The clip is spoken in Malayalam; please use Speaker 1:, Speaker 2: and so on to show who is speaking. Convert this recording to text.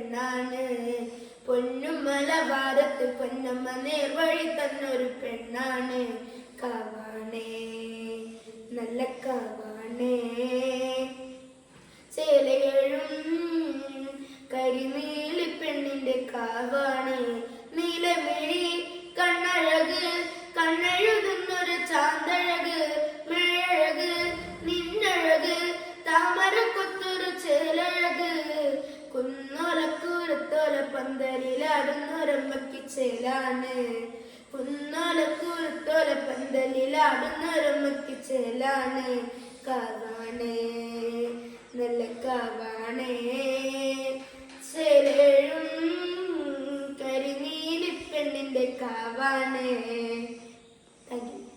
Speaker 1: പെണ്ണാണ്. പൊന്നും മലബാരത്ത് പൊന്നമ്മ നേർവഴി തന്നൊരു പെണ്ണാണ്. കാവാണേ നല്ല കാവാണേ. ചേലകളും കരിനീലി പെണ്ണിന്റെ കാവാണ്. നീലമിഴി കണ്ണഴക് കണ്ണെഴുതുന്നൊരു ചാന്തഴക്. മേഴക് നിന്നഴക് താമര കൊത്തൊരു ചേലഴക്. കുന്നോലക്കൂരത്തോല പന്തലിലാടുന്നൊരമ്മയ്ക്ക് ചേലാണ്. കുന്നോലക്കൂരത്തോല പന്തലിലാടുന്നൊരമ്മയ്ക്ക് ചേലാണ്. കാവാണ് നല്ല കാവാണേ. ചേലേഴും കരിനീലി പെണ്ണിന്റെ കാവാണ്.